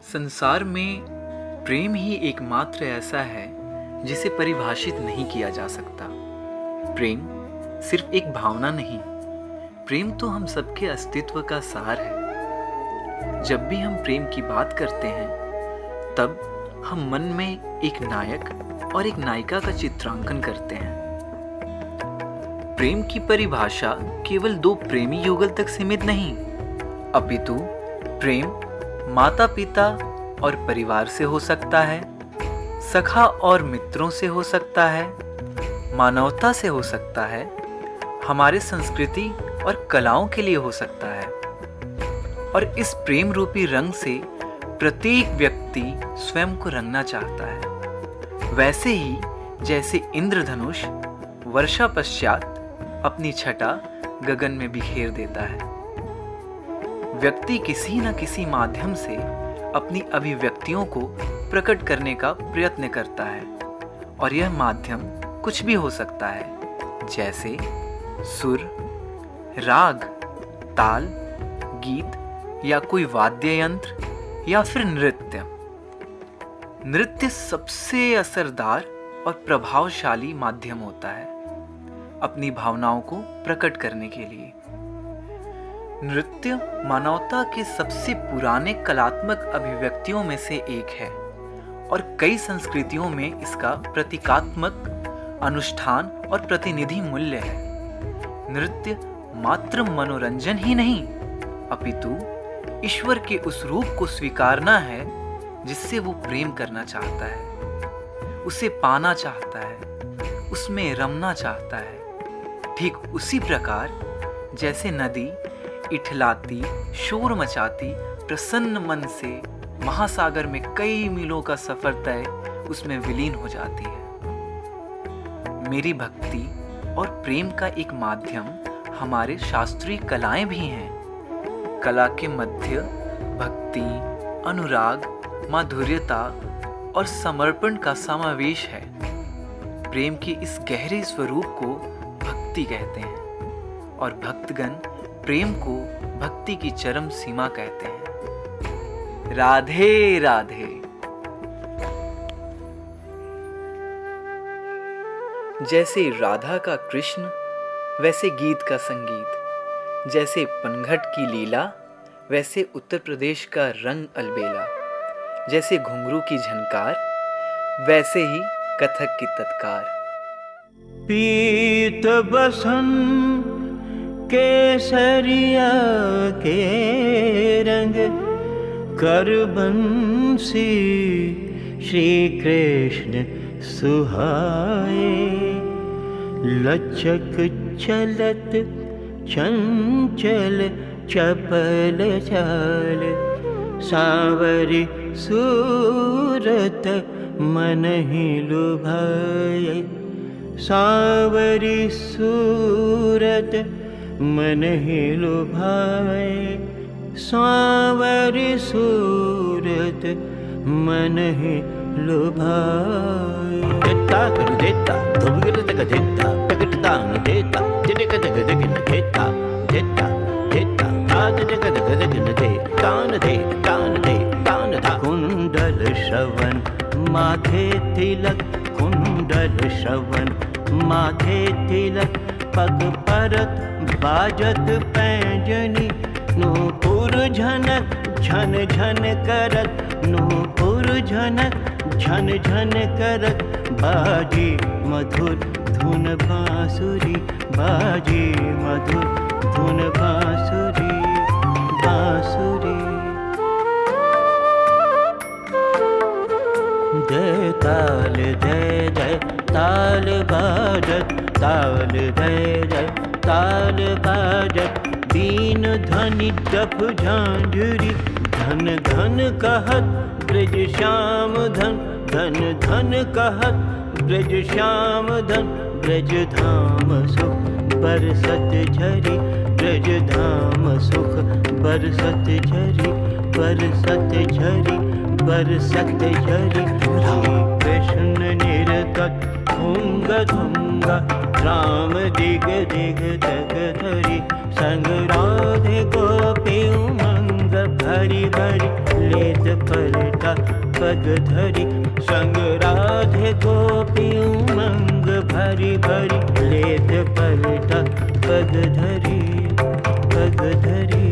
संसार में प्रेम ही एकमात्र ऐसा है जिसे परिभाषित नहीं किया जा सकता। प्रेम सिर्फ एक भावना नहीं, प्रेम तो हम सबके अस्तित्व का सार है। जब भी हम प्रेम की बात करते हैं तब हम मन में एक नायक और एक नायिका का चित्रांकन करते हैं। प्रेम की परिभाषा केवल दो प्रेमी युगल तक सीमित नहीं, अपितु प्रेम माता पिता और परिवार से हो सकता है, सखा और मित्रों से हो सकता है, मानवता से हो सकता है, हमारे संस्कृति और कलाओं के लिए हो सकता है। और इस प्रेम रूपी रंग से प्रत्येक व्यक्ति स्वयं को रंगना चाहता है। वैसे ही जैसे इंद्रधनुष वर्षा पश्चात अपनी छटा गगन में बिखेर देता है, व्यक्ति किसी न किसी माध्यम से अपनी अभिव्यक्तियों को प्रकट करने का प्रयत्न करता है। और यह माध्यम कुछ भी हो सकता है, जैसे सुर, राग, ताल, गीत या कोई वाद्य यंत्र या फिर नृत्य। नृत्य सबसे असरदार और प्रभावशाली माध्यम होता है अपनी भावनाओं को प्रकट करने के लिए। नृत्य मानवता के सबसे पुराने कलात्मक अभिव्यक्तियों में से एक है और कई संस्कृतियों में इसका प्रतीकात्मक अनुष्ठान और प्रतिनिधि मूल्य है। नृत्य मात्र मनोरंजन ही नहीं, अपितु ईश्वर के उस रूप को स्वीकारना है जिससे वो प्रेम करना चाहता है, उसे पाना चाहता है, उसमें रमना चाहता है। ठीक उसी प्रकार जैसे नदी इठलाती, शोर मचाती, प्रसन्न मन से महासागर में कई मीलों का सफर तय उसमें विलीन हो जाती है। मेरी भक्ति और प्रेम का एक माध्यम हमारे शास्त्रीय कलाएं भी हैं। कला के मध्य भक्ति, अनुराग, माधुर्यता और समर्पण का समावेश है। प्रेम के इस गहरे स्वरूप को भक्ति कहते हैं और भक्तगण प्रेम को भक्ति की चरम सीमा कहते हैं। राधे राधे। जैसे राधा का कृष्ण, वैसे गीत का संगीत। जैसे पनघट की लीला, वैसे उत्तर प्रदेश का रंग अलबेला। जैसे घुंघरू की झनकार, वैसे ही कथक की तत्कार। पीत बसन केसरिया के रंग, कर बंसी श्री कृष्ण सुहाए। लचक चलत चंचल चपल चाल, सांवरी सूरत मन ही लुभाए। सांवरी सूरत मन ही लुभाए। सांवरी सूरत मन ही लुभाए। देता कर देता धुमगिर तक देता टकटता न देता जग जग जग न देता देता देता आज जग जग जग न दे तान दे तान दे तान दा। कुंडल श्रवण माथे तिलक, कुंडल श्रवण माथे तिलक। पग परत बाजत पैंजनी, नूपुर झनक झन झन करत। नूपुर झनक झन झन करत। बाजी मधुर धुन बांसुरी, बाजी मधुर धुन बांसुरी बांसुरी। जय ताल जय जय ताल बाजत, ताल जय जय ताल बाजत। दीन ध्वनि जप झांझरी, धन धन कहत ब्रज श्याम धन। धन धन कहत ब्रज श्याम धन। ब्रज धाम सुख बरसत झरी, ब्रज धाम सुख बरसत झरी, बरसत झरी, बरसत झरी। श्री कृष्ण निर्गत धुंग धुंगा, राम दिग दिग जग धरी। संग राधे गोपी उमंग भय भरी भरी लेत पलटा पग धरी संग राधे गोपी उमंग भरी भरी लेत पलटा पग धरी पग धरी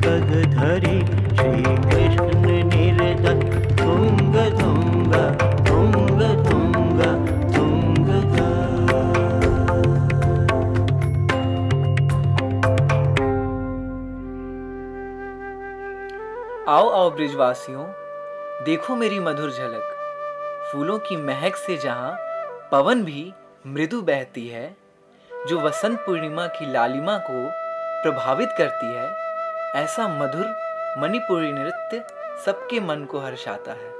पग धरी श्री कृष्ण निर्दय तुंग तुंगा तुंग तुंगा तुंगगा। आओ आओ ब्रिजवासियों, देखो मेरी मधुर झलक। फूलों की महक से जहां पवन भी मृदु बहती है, जो वसंत पूर्णिमा की लालिमा को प्रभावित करती है, ऐसा मधुर मणिपुरी नृत्य सबके मन को हर्षाता है।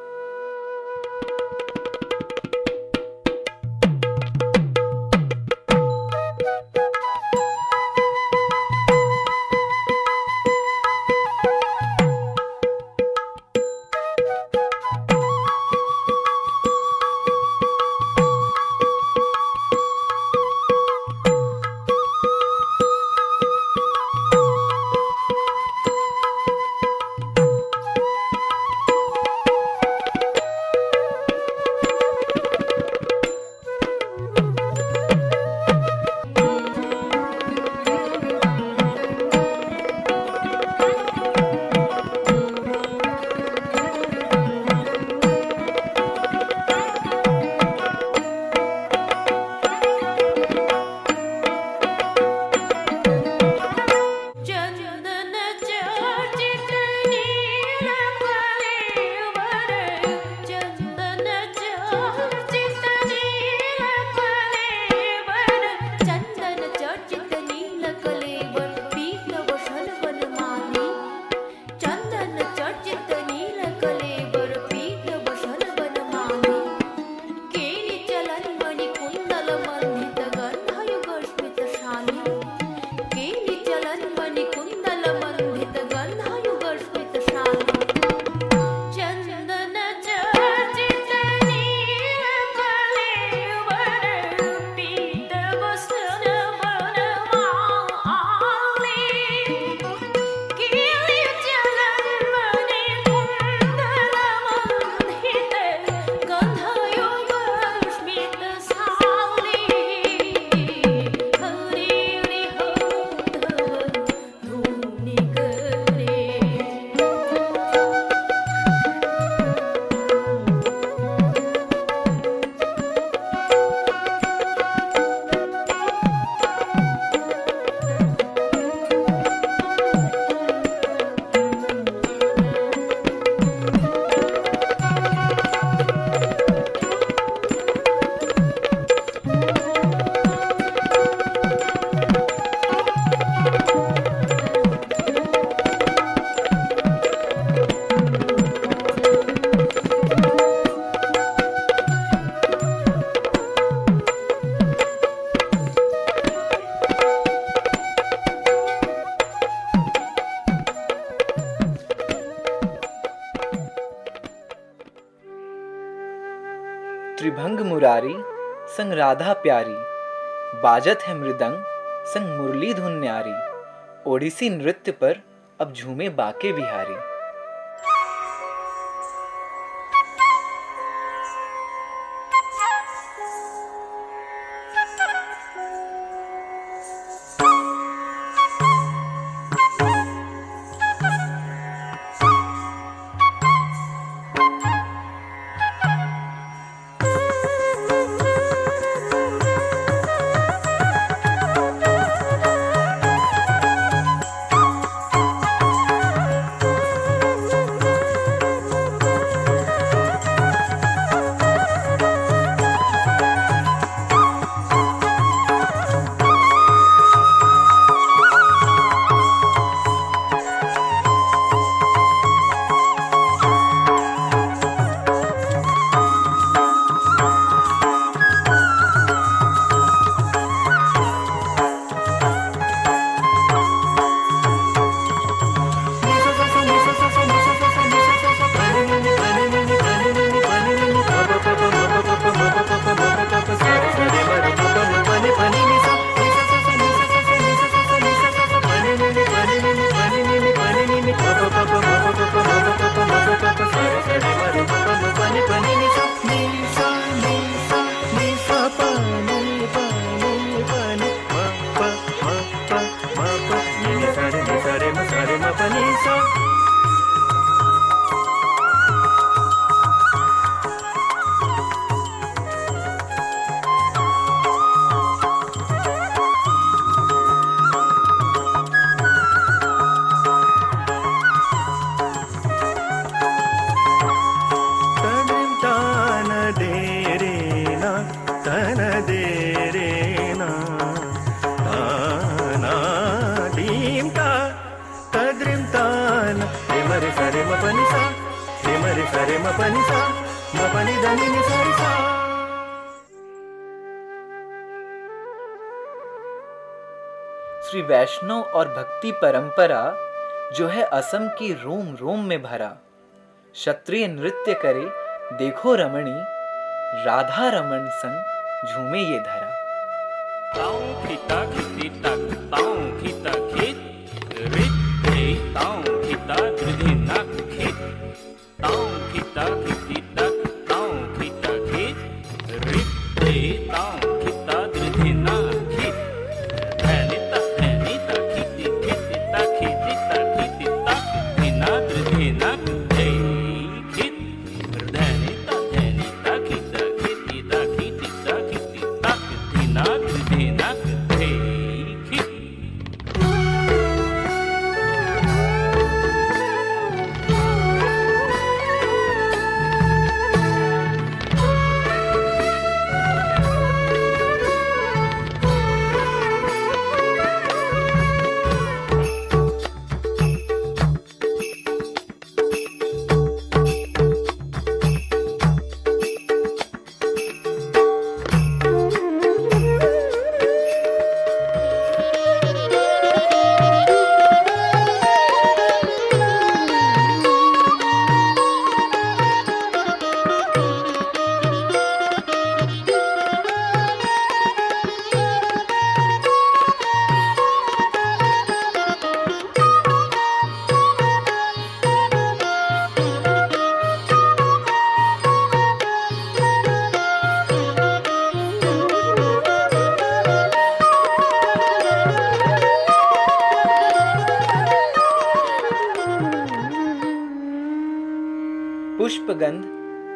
त्रिभंग मुरारी संग राधा प्यारी, बाजत है मृदंग संग मुरली धुन न्यारी। ओडिसी नृत्य पर अब झूमे बाके बिहारी। म प नि सा रे म रे सा रे म प नि सा म प नि ध नि नि सा रे सा। श्री वैष्णव और भक्ति परंपरा जो है असम की रोम रोम में भरा। क्षत्रिय नृत्य करे देखो रमणी, राधा रमन संग झूमे ये धरा। ताऊ खिता खिती तक ताऊ खिता खित रिद्धे ताऊ खिता दृधि नक खित ताऊ खिता खिती तक ताऊ खिता खित रिद्धे ताऊ खिता दृधि नक खित धैनी ता खिती खिती ता खिती ता खिती तक धिना दृधि नक धे खित धैनी ता खिता खिती ता खिती ता खिती तक धिना दृधि नक धे खित। पुष्पगंध,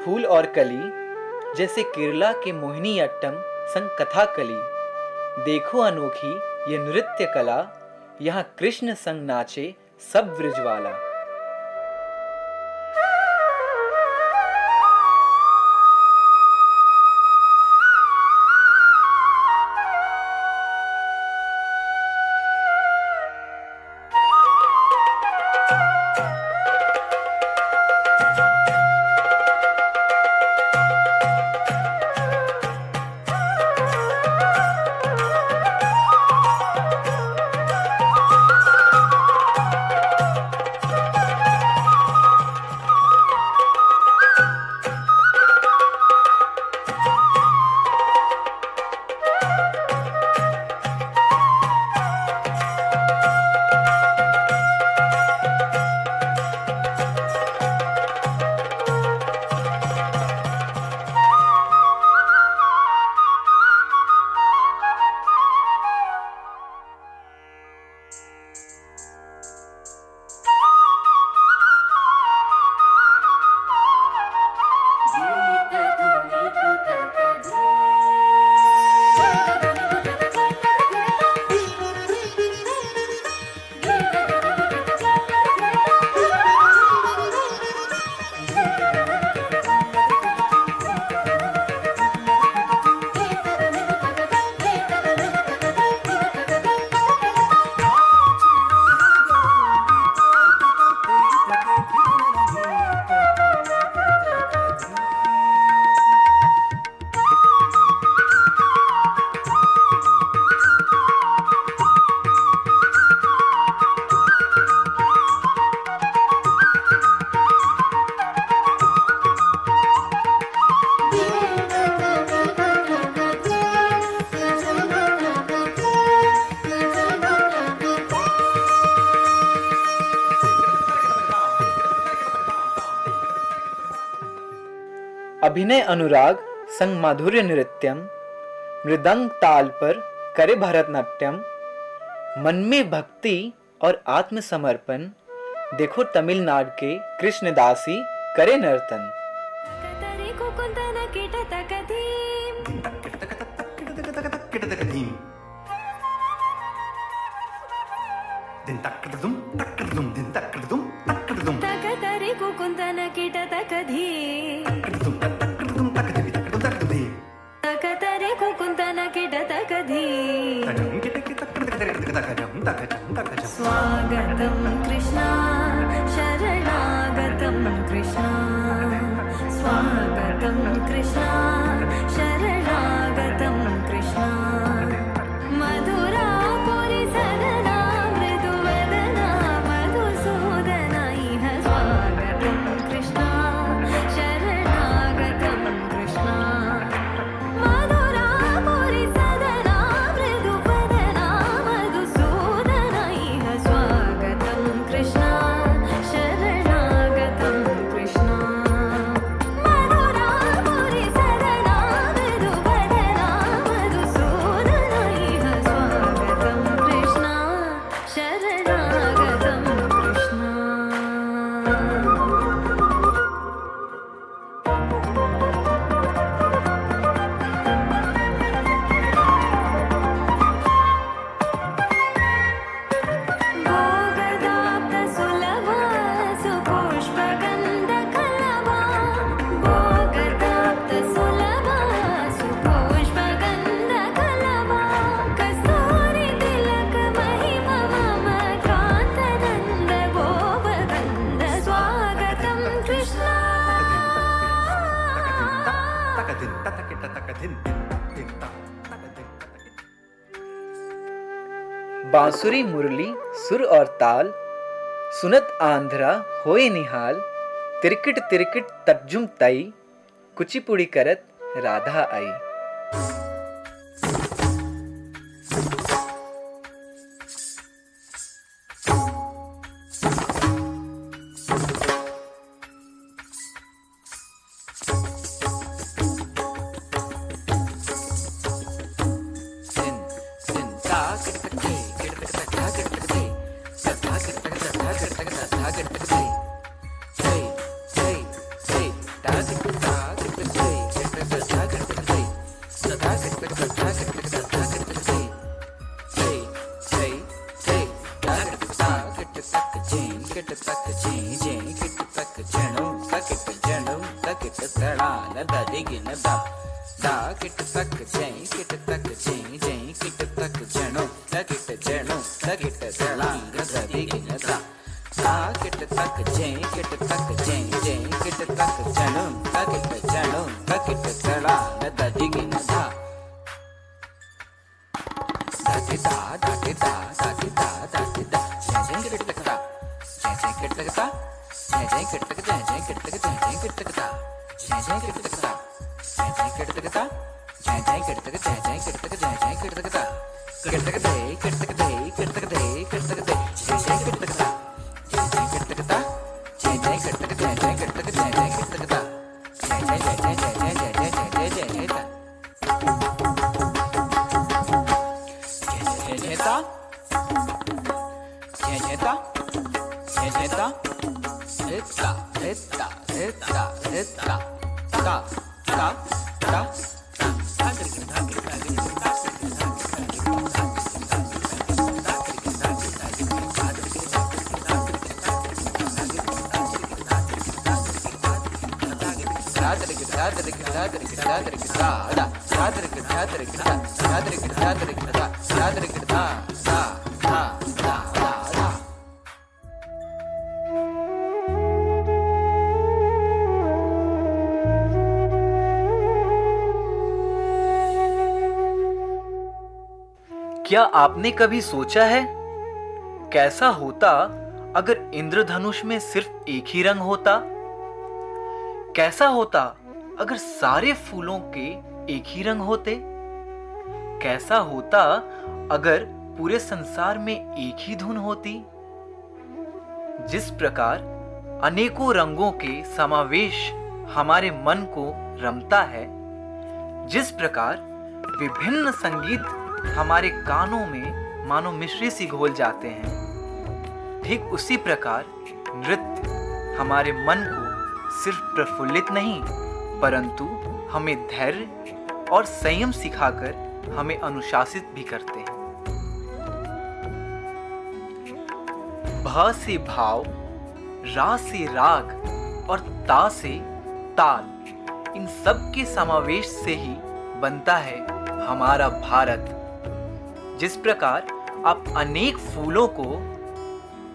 फूल और कली जैसे केरला के मोहिनी अट्टम संग कथाकली। देखो अनोखी ये नृत्य कला, यहाँ कृष्ण संग नाचे सब ब्रिजवाला। अभिनय अनुराग संग माधुर्य नृत्यम, मृदंग ताल पर करे भरतनाट्यम। मन में भक्ति और आत्मसमर्पण, देखो तमिलनाडु के कृष्णदासी करे नर्तन। स्वागतम कृष्णा शरणागत बांसुरी मुरली सुर और ताल, सुनत आंध्रा होए निहाल। तिरकिट तिरकिट तर्जुम तई, कुचिपुड़ी करत राधा आई। क्या आपने कभी सोचा है कैसा होता अगर इंद्रधनुष में सिर्फ एक ही रंग होता? कैसा होता अगर सारे फूलों के एक ही रंग होते? कैसा होता अगर पूरे संसार में एक ही धुन होती? जिस प्रकार अनेकों रंगों के समावेश हमारे मन को रमता है, जिस प्रकार विभिन्न संगीत हमारे कानों में मानो मिश्री सी घोल जाते हैं, ठीक उसी प्रकार नृत्य हमारे मन को सिर्फ प्रफुल्लित नहीं परंतु हमें धैर्य और संयम सिखाकर हमें अनुशासित भी करते हैं। भ से भाव, रा से राग और ता से ताल, इन सब के समावेश से ही बनता है हमारा भारत। जिस प्रकार आप अनेक फूलों को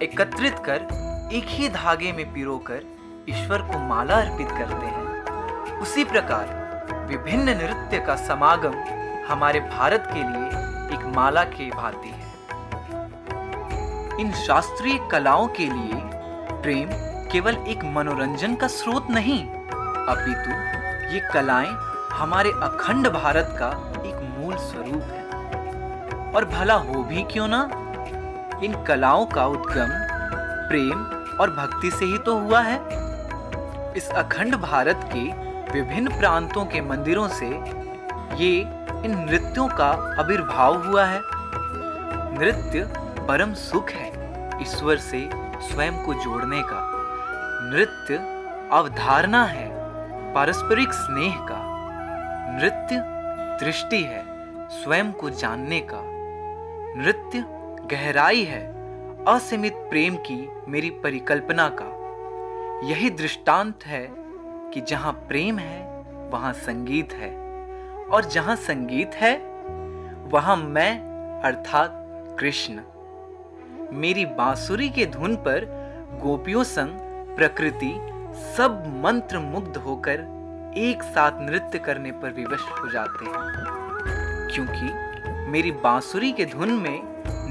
एकत्रित कर एक ही धागे में पिरोकर ईश्वर को माला अर्पित करते हैं, उसी प्रकार विभिन्न नृत्य का समागम हमारे भारत के लिए एक माला के भांति है। इन शास्त्रीय कलाओं के लिए प्रेम केवल एक मनोरंजन का स्रोत नहीं, अपितु ये कलाएं हमारे अखंड भारत का एक मूल स्वरूप है। और भला हो भी क्यों ना, इन कलाओं का उद्गम प्रेम और भक्ति से ही तो हुआ है। इस अखंड भारत के विभिन्न प्रांतों के मंदिरों से ये इन नृत्यों का आविर्भाव हुआ है। नृत्य परम सुख है ईश्वर से स्वयं को जोड़ने का। नृत्य अवधारणा है पारस्परिक स्नेह का। नृत्य दृष्टि है स्वयं को जानने का। नृत्य गहराई है असीमित प्रेम की मेरी परिकल्पना का। यही दृष्टांत है कि जहां प्रेम है वहां संगीत है, और जहां संगीत है वहां मैं अर्थात कृष्ण। मेरी बांसुरी के धुन पर गोपियों संग प्रकृति सब मंत्र मुग्ध होकर एक साथ नृत्य करने पर विवश हो जाते हैं, क्योंकि मेरी बांसुरी के धुन में